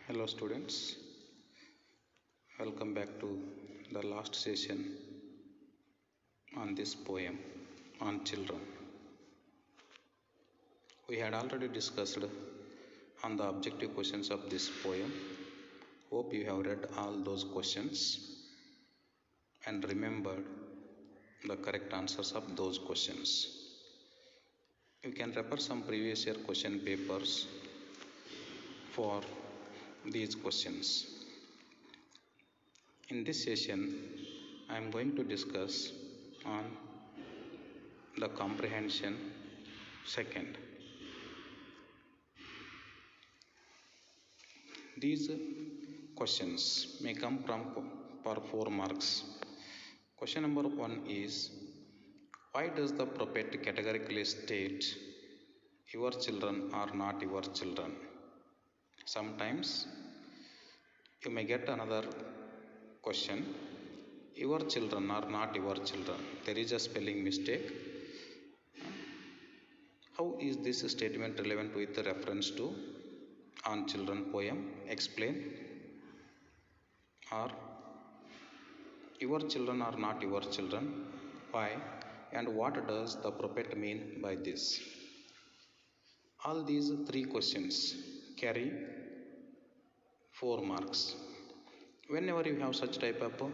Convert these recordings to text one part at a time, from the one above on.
Hello students, welcome back to the last session on this poem on children. We had already discussed on the objective questions of this poem. Hope you have read all those questions and remembered the correct answers of those questions. You can refer some previous year question papers for these questions. In this session, I am going to discuss on the comprehension second. These questions may come from for 4 marks. Question number 1 is, why does the prophet categorically state your children are not your children? Sometimes you may get another question, your children are not your children. There is a spelling mistake. How is this statement relevant with reference to on children poem? Explain. Or your children are not your children. Why and what does the prophet mean by this? All these 3 questions carry 4 marks. Whenever you have such type of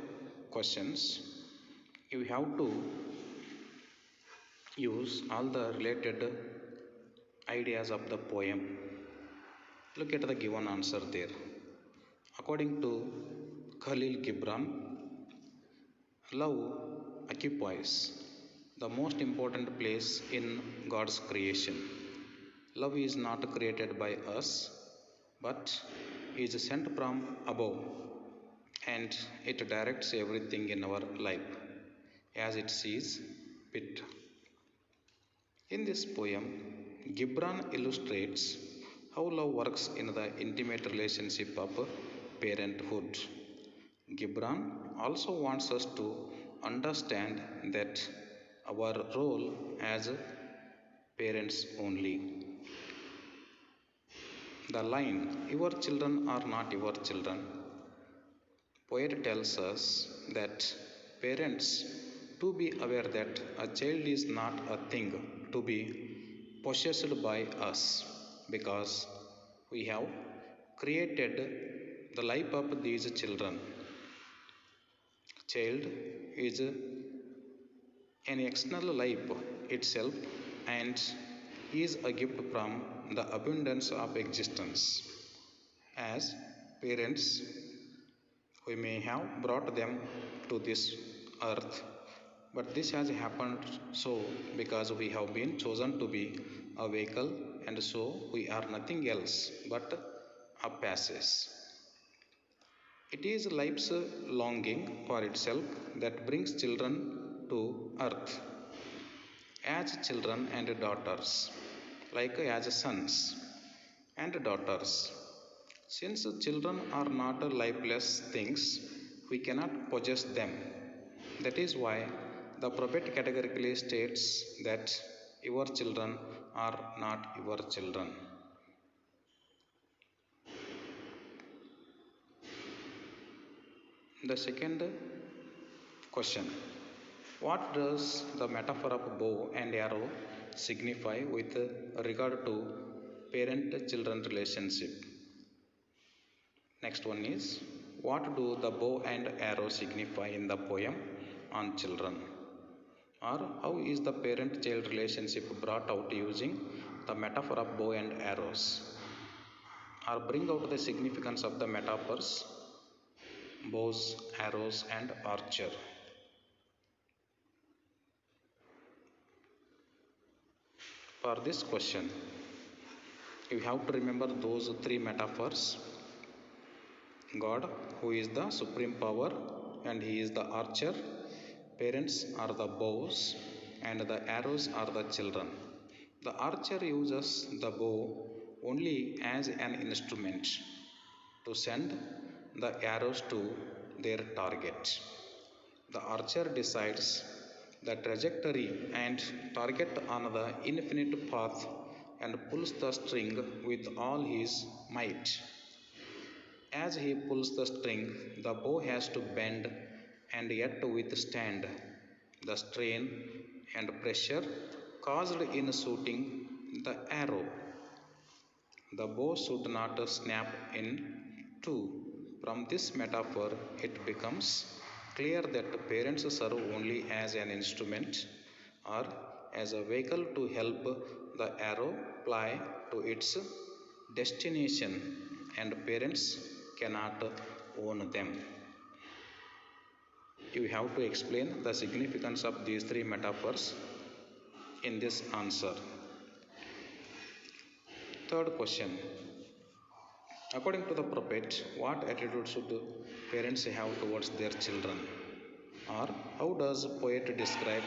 questions, you have to use all the related ideas of the poem. Look at the given answer there. According to Khalil Gibran, love occupies the most important place in God's creation. Love is not created by us, but is sent from above, and it directs everything in our life as it sees fit. In this poem, Gibran illustrates how love works in the intimate relationship of parenthood. Gibran also wants us to understand that our role as parents only. The line, your children are not your children, poet tells us that parents to be aware that a child is not a thing to be possessed by us, because we have created the life of these children. Child is an external life itself and is a gift from the abundance of existence. As parents, we may have brought them to this earth, but this has happened so because we have been chosen to be a vehicle, and so we are nothing else but a passage. It is life's longing for itself that brings children to earth as children and daughters, like as sons and daughters. Since children are not lifeless things, we cannot possess them. That is why the prophet categorically states that your children are not your children. The second question, what does the metaphor of bow and arrow signify with regard to parent-children relationship? Next one is, what do the bow and arrow signify in the poem on children? Or how is the parent-child relationship brought out using the metaphor of bow and arrows? Or bring out the significance of the metaphors bows, arrows and archer. For this question, you have to remember those 3 metaphors. God, who is the supreme power, and he is the archer. Parents are the bows and the arrows are the children. The archer uses the bow only as an instrument to send the arrows to their target. The archer decides the trajectory and target on the infinite path and pulls the string with all his might. As he pulls the string, the bow has to bend and yet withstand the strain and pressure caused in shooting the arrow. The bow should not snap in two. From this metaphor, it becomes clear that parents serve only as an instrument or as a vehicle to help the arrow fly to its destination, and parents cannot own them. You have to explain the significance of these three metaphors in this answer. Third question. According to the prophet, what attitude should parents have towards their children? Or how does poet describe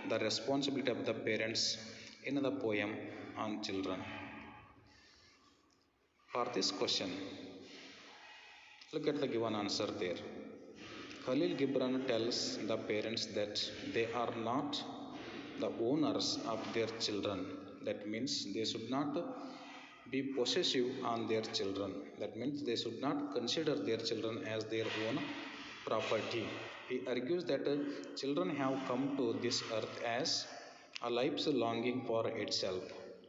the responsibility of the parents in the poem on children? For this question, look at the given answer there. Khalil Gibran tells the parents that they are not the owners of their children. That means they should not be possessive on their children. That means they should not consider their children as their own property. He argues that children have come to this earth as a life's longing for itself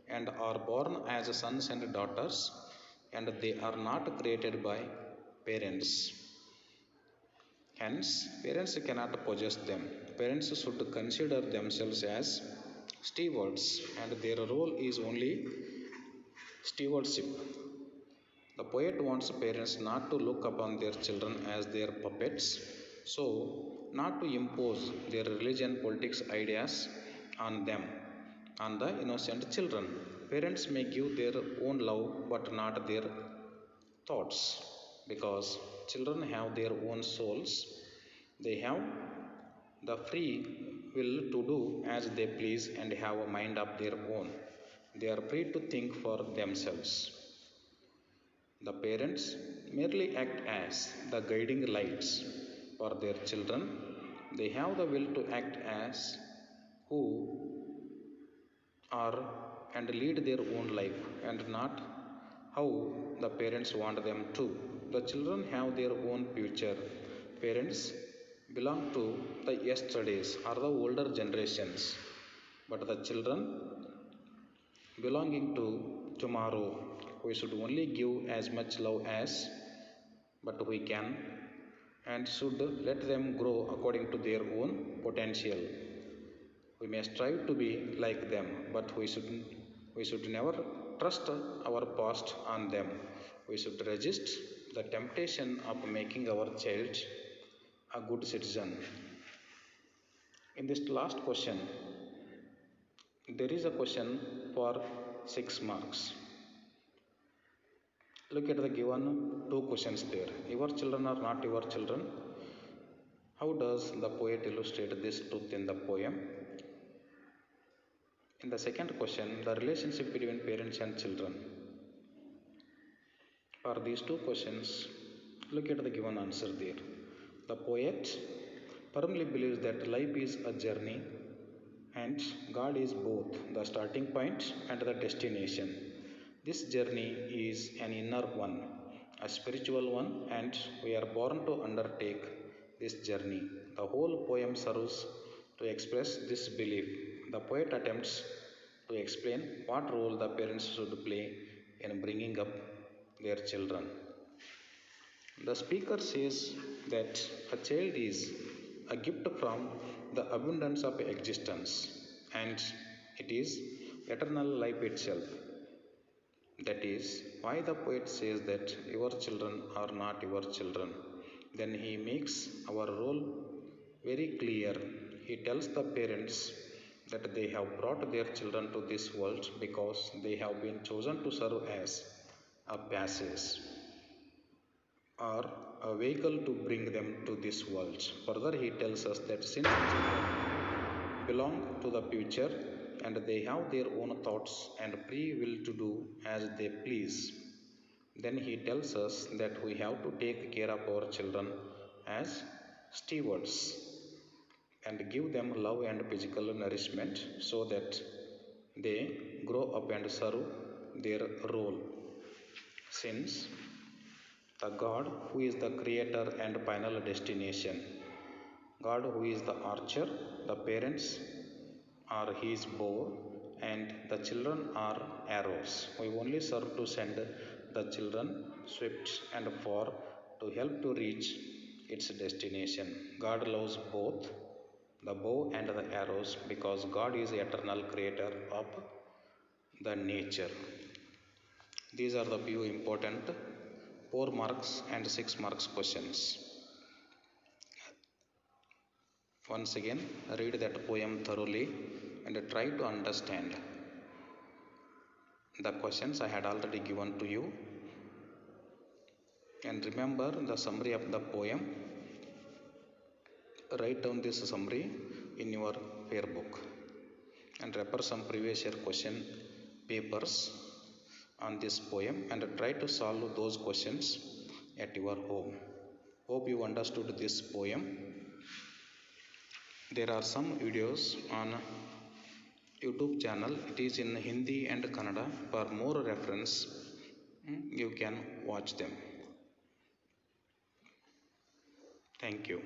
and are born as sons and daughters, and they are not created by parents. Hence, parents cannot possess them. Parents should consider themselves as stewards, and their role is only stewardship. The poet wants parents not to look upon their children as their puppets, so not to impose their religion, politics, ideas on them, on the innocent children. Parents may give their own love but not their thoughts, because children have their own souls. They have the free will to do as they please and have a mind of their own. They are free to think for themselves. The parents merely act as the guiding lights for their children. They have the will to act as who are and lead their own life, and not how the parents want them to. The children have their own future. Parents belong to the yesterdays or the older generations, but the children belonging to tomorrow. We should only give as much love as but we can, and should let them grow according to their own potential. We may strive to be like them, but we should never trust our past on them. We should resist the temptation of making our child a good citizen. In this last question, there is a question for 6 marks. Look at the given two questions there. Your children are not your children. How does the poet illustrate this truth in the poem? In the second question, the relationship between parents and children. For these two questions, look at the given answer there. The poet firmly believes that life is a journey and God is both the starting point and the destination. This journey is an inner one, a spiritual one, and we are born to undertake this journey. The whole poem serves to express this belief. The poet attempts to explain what role the parents should play in bringing up their children. The speaker says that a child is a gift from the abundance of existence, and it is eternal life itself. That is why the poet says that your children are not your children. Then he makes our role very clear. He tells the parents that they have brought their children to this world because they have been chosen to serve as a passage or a vehicle to bring them to this world. Further, he tells us that since children belong to the future and they have their own thoughts and free will to do as they please, then he tells us that we have to take care of our children as stewards and give them love and physical nourishment so that they grow up and serve their role. Since The God who is the creator and final destination. God who is the archer, the parents are his bow and the children are arrows. We only serve to send the children swift and far to help to reach its destination. God loves both the bow and the arrows because God is the eternal creator of the nature. These are the few important 4 marks and 6 marks questions. Once again, read that poem thoroughly and try to understand the questions I had already given to you. And remember the summary of the poem. Write down this summary in your fair book and refer some previous year question papers on this poem and try to solve those questions at your home. Hope you understood this poem. There are some videos on YouTube channel. It is in Hindi and Kannada. For more reference, you can watch them. Thank you.